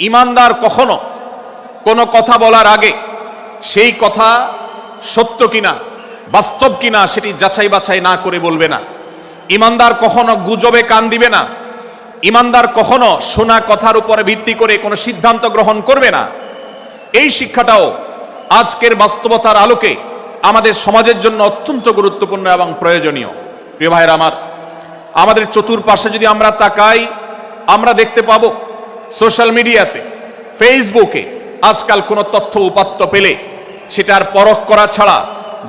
ইমানদার কখনো কোনো কথা বলার আগে সেই কথা সত্য কিনা বাস্তব কিনা সেটি যাচাই বাছাই না করে বলবে না। ইমানদার কখনো গুজবে কান দিবে না। ইমানদার কখনো শোনা কথার উপরে ভিত্তি করে কোনো সিদ্ধান্ত গ্রহণ করবে না। এই শিক্ষাটাও আজকের বাস্তবতার আলোকে আমাদের সমাজের জন্য অত্যন্ত গুরুত্বপূর্ণ এবং প্রয়োজনীয়। প্রিয় ভাইরা আমার, আমাদের চতুর্পাশে যদি আমরা তাকাই, আমরা দেখতে পাবো সোশ্যাল মিডিয়াতে, ফেসবুকে আজকাল কোনো তথ্য উপাত্ত পেলে সেটার পরখ করা ছাড়া,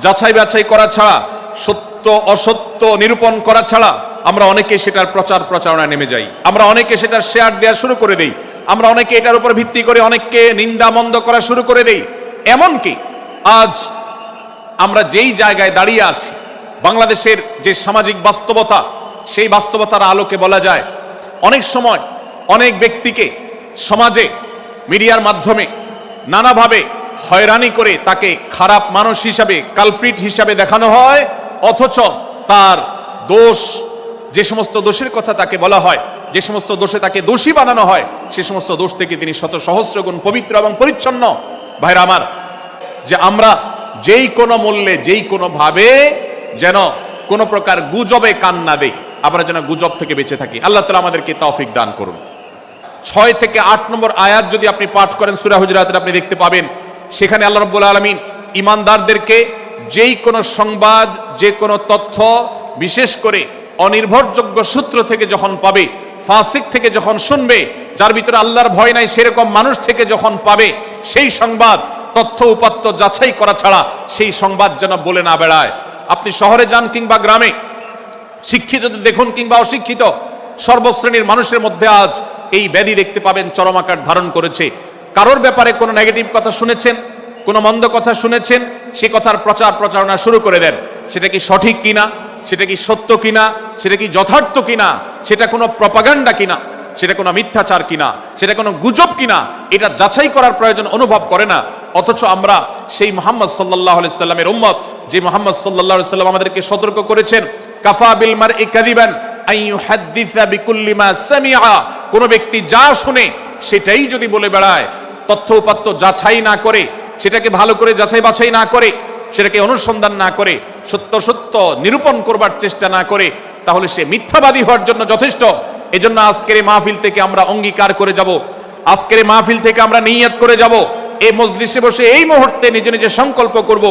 যাচাই বাছাই করা ছাড়া, সত্য অসত্য নিরূপণ করা ছাড়া আমরা অনেকে সেটার প্রচার প্রচারণায় নেমে যাই। আমরা অনেকে সেটার শেয়ার দেওয়া শুরু করে দেই। আমরা অনেকে এটার উপর ভিত্তি করে অনেককে নিন্দা মন্দ করা শুরু করে দেই। এমনকি আজ আমরা যেই জায়গায় দাঁড়িয়ে আছি, বাংলাদেশের যে সামাজিক বাস্তবতা, সেই বাস্তবতার আলোকে বলা যায় অনেক সময় অনেক ব্যক্তিকে সমাজে মিডিয়ার মাধ্যমে নানাভাবে হয়রানি করে তাকে খারাপ মানুষ হিসাবে, কালপ্রিট হিসাবে দেখানো হয়, অথচ তার দোষ, যে সমস্ত দোষের কথা তাকে বলা হয়, যে সমস্ত দোষে তাকে দোষী বানানো হয়, সে সমস্ত দোষ থেকে তিনি শত সহস্র গুণ পবিত্র এবং পরিচ্ছন্ন। ভাইরা আমার, যে আমরা যেই কোনো মূল্যে, যেই কোনো ভাবে যেন কোনো প্রকার গুজবে কান না দেই, আমরা যেন গুজব থেকে বেঁচে থাকি। আল্লাহ তাআলা আমাদেরকে তৌফিক দান করুন। 6 থেকে 8 নম্বর আয়াত যদি আপনি পাঠ করেন সূরা হুজুরাতের, আপনি দেখতে পাবেন সেখানে আল্লাহ রাব্বুল আলামিন ঈমানদারদেরকে যেই কোনো সংবাদ, যে কোনো তথ্য, বিশেষ করে অনির্ভরযোগ্য সূত্র থেকে যখন পাবে, ফাসিক থেকে যখন শুনবে, যার ভিতরে আল্লাহর ভয় নাই সেরকম মানুষ থেকে যখন পাবে, সেই সংবাদ তথ্য উপাত্ত যাচাই করা ছাড়া সেই সংবাদ যেন বলে না বেড়ায়। আপনি শহরে যান কিংবা গ্রামে, শিক্ষিত দেখুন কিংবা অশিক্ষিত, সর্বশ্রেণীর মানুষের মধ্যে আজ এই ব্যাধি দেখতে পাবেন চরম আকার ধারণ করেছে। কারোর ব্যাপারে কোনো নেগেটিভ কথা শুনেছেন, কোনো মন্দ কথা শুনেছেন, সে কথার প্রচার প্রচারণা শুরু করে দেন। সেটা কি সঠিক কিনা, সেটা কি সত্য কিনা, সেটা কি যথার্থ কিনা, সেটা কোনো প্রপাগান্ডা কিনা, সেটা কোনো মিথ্যাচার কিনা, সেটা কোনো গুজব কিনা, এটা যাচাই করার প্রয়োজন অনুভব করে না। অথচ আমরা সেই মুহাম্মদ সাল্লাল্লাহু আলাইহি সাল্লামের উম্মত, যে মুহাম্মদ সাল্লাল্লাহু আলাইহি সাল্লাম আমাদেরকে সতর্ক করেছেন, কাফা বিল মারই কাযিবান আন ইউহাদ্দিসা বিকুল্লি মা সামিআ, কোন ব্যক্তি যা শুনে সেটাই যদি বলে বেড়ায়, তথ্য উপাত্ত যাচাই না করে, সেটাকে ভালো করে যাচাই বাছাই না করে, সেটাকে অনুসন্ধান না করে, সত্য সত্য নিরূপণ করবার চেষ্টা না করে, তাহলে সে মিথ্যাবাদী হওয়ার জন্য যথেষ্ট। এজন্য আজকের এই মাহফিল থেকে আমরা অঙ্গীকার করে যাব, আজকের এই মাহফিল থেকে আমরা নিয়ত করে যাব, এই মজলিসে বসে এই মুহূর্তে নিজে নিজে সংকল্প করব,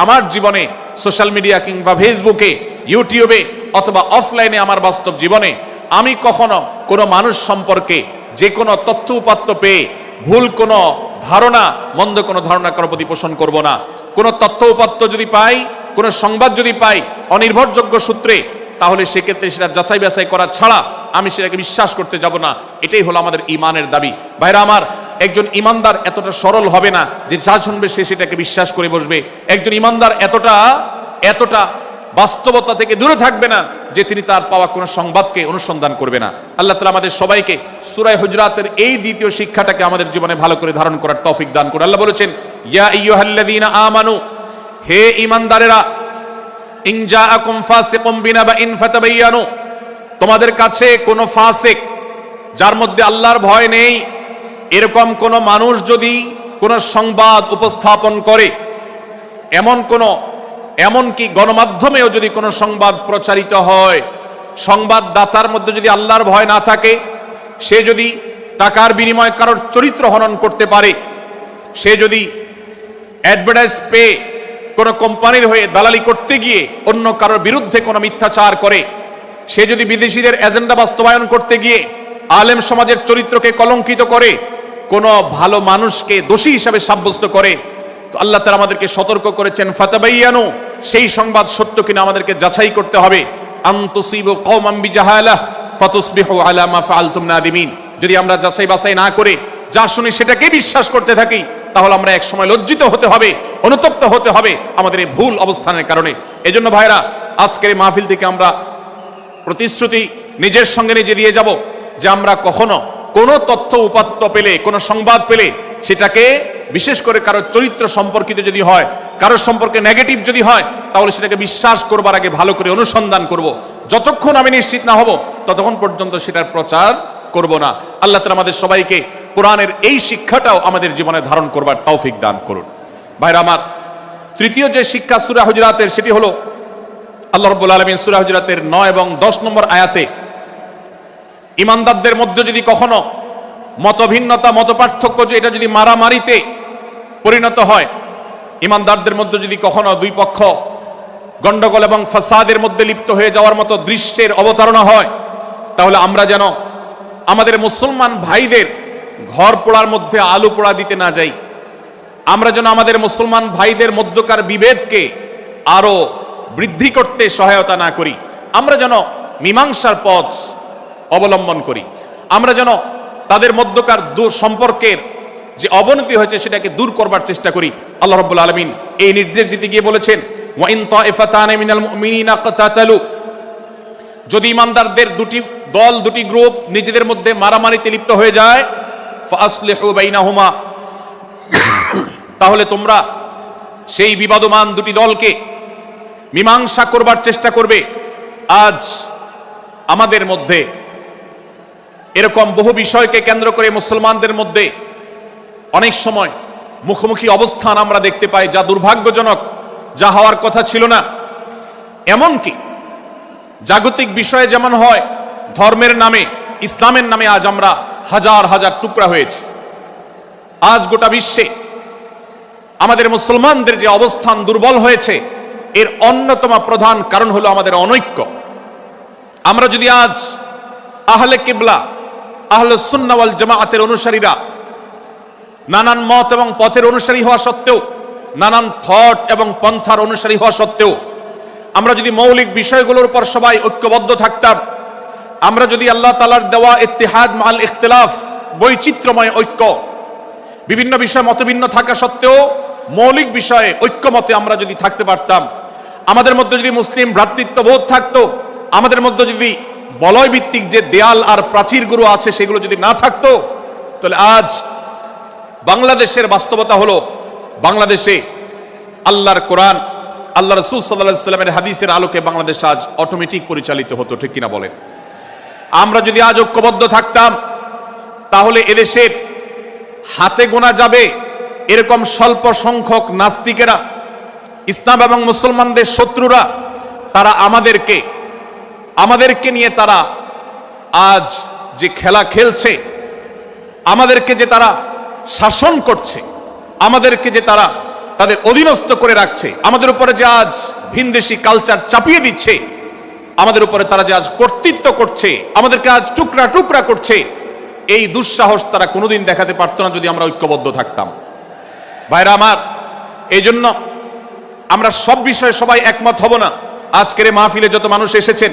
আমার জীবনে সোশ্যাল মিডিয়া কিংবা ফেসবুকে, ইউটিউবে অথবা অফলাইনে আমার বাস্তব জীবনে আমি কখনো কোনো মানুষ সম্পর্কে যে কোনো তথ্য উপাত্ত পেয়ে ভুল কোনো ধারণা, মন্দ কোনো ধারণা কারো প্রতি পোষণ করব না। কোনো তথ্য উপাত্ত যদি পাই, কোনো সংবাদ যদি পাই অনির্ভরযোগ্য সূত্রে, তাহলে সেক্ষেত্রে সেটা যাচাই বাছাই করা ছাড়া আমি সেটাকে বিশ্বাস করতে যাব না। এটাই হলো আমাদের ঈমানের দাবি। ভাইরা আমার, একজন ঈমানদার এতটা সরল হবে না যে যা শুনবে সে সেটাকে বিশ্বাস করে বসবে। একজন ঈমানদার এতটা বাস্তবতা থেকে দূরে থাকবে না যে তিনি তার পাওয়া কোনো সংবাদকে অনুসন্ধান করবে না। আল্লাহ তাআলা আমাদের সবাইকে সূরা হুজুরাতের এই দ্বিতীয় শিক্ষাটাকে আমাদের জীবনে ভালো করে ধারণ করার তৌফিক দান করুন। আল্লাহ বলেছেন, ইয়া আইয়ুহাল্লাযীনা আমানু, হে ঈমানদারেরা, ইন জাআকুম ফাসিকুম বিনাবাইন ফাতাবায়ানু, তোমাদের কাছে কোনো ফাসিক, যার মধ্যে আল্লাহর ভয় নেই, এরকম কোন মানুষ যদি কোনো সংবাদ উপস্থাপন করে, এমনকি গণমাধ্যমেও যদি কোনো সংবাদ প্রচারিত হয়, সংবাদদাতার মধ্যে যদি আল্লাহর ভয় না থাকে, সে যদি টাকার বিনিময়ে কারোর চরিত্র হনন করতে পারে, সে যদি অ্যাডভার্টাইজ পেয়ে কোনো কোম্পানির হয়ে দালালি করতে গিয়ে অন্য কারোর বিরুদ্ধে কোনো মিথ্যাচার করে, সে যদি বিদেশিদের এজেন্ডা বাস্তবায়ন করতে গিয়ে আলেম সমাজের চরিত্রকে কলঙ্কিত করে, কোনো ভালো মানুষকে দোষী হিসাবে সাব্যস্ত করে, তো আল্লাহ তাআলা আমাদেরকে সতর্ক করেছেন, ফাতাবায়ানু, সেই সংবাদ সত্য কিনা আমাদেরকে যাচাই করতে হবে। আন তুসিবু কওমান বিজাহালাহ ফাতুসবিহু আলা মা ফাআলতুম নাদিমিন, যদি আমরা যাচাই বাছাই না করে যা শুনি সেটাকে বিশ্বাস করতে থাকি, তাহলে আমরা এক সময় লজ্জিত হতে হবে, অনুতপ্ত হতে হবে আমাদের এই ভুল অবস্থানের কারণে। এজন্য ভাইরা, আজকের এই মাহফিল থেকে আমরা প্রতিশ্রুতি নিজের সঙ্গে নিজে দিয়ে যাব যে আমরা কখনো কোনো তথ্য উপাত্ত পেলে, কোনো সংবাদ পেলে, সেটাকে বিশেষ করে কারো চরিত্র সম্পর্কিত যদি হয়, কারোর সম্পর্কে নেগেটিভ যদি হয়, তাহলে সেটাকে বিশ্বাস করবার আগে ভালো করে অনুসন্ধান করব। যতক্ষণ আমি নিশ্চিত না হব ততক্ষণ পর্যন্ত সেটার প্রচার করব না। আল্লাহ তাআলা আমাদের সবাইকে কোরআনের এই শিক্ষাটাও আমাদের জীবনে ধারণ করবার তৌফিক দান করুন। ভাইরা আমার, তৃতীয় যে শিক্ষা সূরা হুজুরাতের, সেটি হলো আল্লাহ রাব্বুল আলামিন সূরা হুজুরাতের 9 এবং 10 নম্বর আয়াতে ইমানদারদের মধ্যে যদি কখনো মতভিন্নতা, মতপার্থক্য, যে এটা যদি মারামারিতে পরিণত হয়, ইমানদারদের মধ্যে যদি কখনো দুই পক্ষ গন্ডগোল এবং ফাসাদের মধ্যে লিপ্ত হয়ে যাওয়ার মতো দৃশ্যের অবতারণা হয়, তাহলে আমরা যেন আমাদের মুসলমান ভাইদের ঘর পোড়ার মধ্যে আলু পোড়া দিতে না যাই। আমরা যেন আমাদের মুসলমান ভাইদের মধ্যকার বিভেদকে আরো বৃদ্ধি করতে সহায়তা না করি। আমরা যেন মীমাংসার পথ অবলম্বন করি। আমরা যেন তাদের মধ্যকার সম্পর্কের যে অবনতি হয়েছে সেটাকে দূর করবার চেষ্টা করি। আল্লাহ রাব্বুল আলামিন এই নির্দেশ দিতে গিয়ে বলেছেন, ওয়া ইন তাইফাতান মিনাল মুমিনিনা ইকতাতালু, যদি ইমানদারদের দুটি দল, দুটি গ্রুপ নিজেদের মধ্যে মারামারিতে লিপ্ত হয়ে যায়, ফাসলিহু বাইনাহুমা, তাহলে তোমরা সেই বিবাদমান দুটি দলকে মীমাংসা করবার চেষ্টা করবে। আজ আমাদের মধ্যে এরকম বহু বিষয়কে কেন্দ্র করে মুসলমানদের মধ্যে অনেক সময় মুখোমুখি অবস্থান আমরা দেখতে পাই, যা দুর্ভাগ্যজনক, যা হওয়ার কথা ছিল না। এমনকি জাগতিক বিষয়ে যেমন হয়, ধর্মের নামে, ইসলামের নামে আজ আমরা হাজার হাজার টুকরা হয়েছি। আজ গোটা বিশ্বে আমাদের মুসলমানদের যে অবস্থান দুর্বল হয়েছে, এর অন্যতম প্রধান কারণ হলো আমাদের অনৈক্য। আমরা যদি আজ আহলে কিবলা, আহলে সুন্নাহ ওয়াল জামাআতের অনুসারীরা নানান মত এবং পথের অনুসারী হওয়া সত্ত্বেও, নানান থট এবং পন্থার অনুসারী হওয়া সত্ত্বেও, আমরা যদি মৌলিক বিষয়গুলোর উপর সবাই ঐক্যবদ্ধ থাকতাম, আমরা যদি আল্লাহ তাআলার দেওয়া ইত্তিহাদ মাল ইখতিলাফ, বৈচিত্র্যময় ঐক্য, বিভিন্ন বিষয় মতভিন্ন থাকা সত্ত্বেও মৌলিক বিষয়ে ঐক্যমতে আমরা যদি থাকতে পারতাম, আমাদের মধ্যে যদি মুসলিম ভ্রাতৃত্ববোধ থাকতো, আমাদের মধ্যে যদি বলয় ভিত্তিক যে দেয়াল আর প্রাচীরগুলো আছে সেগুলো যদি না থাকতো, তাহলে আজ বাংলাদেশের বাস্তবতা হলো, বাংলাদেশে আল্লাহর কোরআন, আল্লাহ রাসূল সাল্লাল্লাহু আলাইহি ওয়াসাল্লামের হাদিসের আলোকে বাংলাদেশ আজ অটোমেটিক পরিচালিত হতো, ঠিক কিনা বলেন? আমরা যদি আজ ঐক্যবদ্ধ থাকতাম, তাহলে এদেশের হাতে গোনা যাবে এরকম স্বল্প সংখ্যক নাস্তিকেরা, ইসলাম এবং মুসলমানদের শত্রুরা, তারা আমাদেরকে নিয়ে তারা আজ যে খেলা খেলছে, আমাদেরকে যে তারা শাসন করছে, আমাদেরকে যে তারা তাদের অধীনস্থ করে রাখছে, আমাদের উপরে যে আজ ভিনদেশি কালচার চাপিয়ে দিচ্ছে, আমাদের উপরে তারা যে আজ কর্তৃত্ব করছে, আমাদেরকে আজ টুকরা টুকরা করছে, এই দুঃসাহস তারা কোনোদিন দেখাতে পারতো না যদি আমরা ঐক্যবদ্ধ থাকতাম। ভাইরা আমার, এই জন্য আমরা সব বিষয়ে সবাই একমত হব না। আজকের এই মাহফিলে যত মানুষ এসেছেন,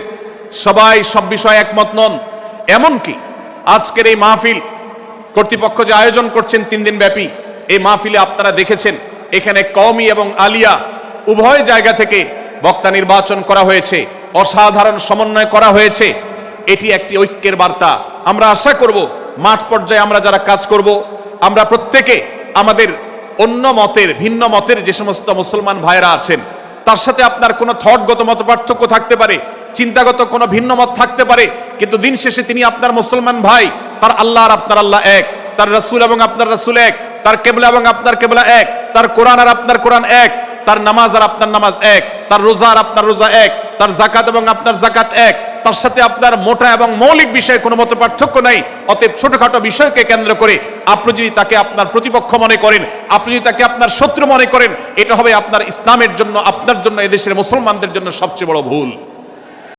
সবাই সব বিষয়ে একমত নন। এমনকি আজকের এই মাহফিল কর্তৃপক্ষ যে আয়োজন করছেন 3 দিন ব্যাপী, এই মাহফিলে আপনারা দেখেছেন এখানে কওমি এবং আলিয়া উভয় জায়গা থেকে বক্তা নির্বাচন করা হয়েছে, অসাধারণ সমন্বয় করা হয়েছে। এটি একটি ঐক্যের বার্তা। আমরা আশা করব মাঠ পর্যায়ে আমরা যারা কাজ করব, আমরা প্রত্যেকে আমাদের অন্য মতের, ভিন্ন মতের যে সমস্ত মুসলমান ভাইরা আছেন, তার সাথে আপনার কোনো থটগত মত পার্থক্য থাকতে পারে, চিন্তাগত কোনো ভিন্ন মত থাকতে পারে, কিন্তু দিন শেষে তিনি আপনার মুসলমান ভাই। তার আল্লাহ আর আপনার আল্লাহ এক, তার রাসূল এবং আপনার রাসূল এক, তার কিবলা এবং আপনার কিবলা এক, তার কোরআন আর আপনার কোরআন এক, তার নামাজ আর আপনার নামাজ এক, তার রোজা আর আপনার রোজা এক, তার যাকাত এবং আপনার যাকাত এক। তার সাথে আপনার মোটা এবং মৌলিক বিষয়ে কোনো মত পার্থক্য নাই। অতএব ছোটখাটো বিষয়কে কেন্দ্র করে আপনি যদি তাকে আপনার প্রতিপক্ষ মনে করেন, আপনি যদি তাকে আপনার শত্রু মনে করেন, এটা হবে আপনার ইসলামের জন্য, আপনার জন্য, এদেশের মুসলমানদের জন্য সবচেয়ে বড় ভুল।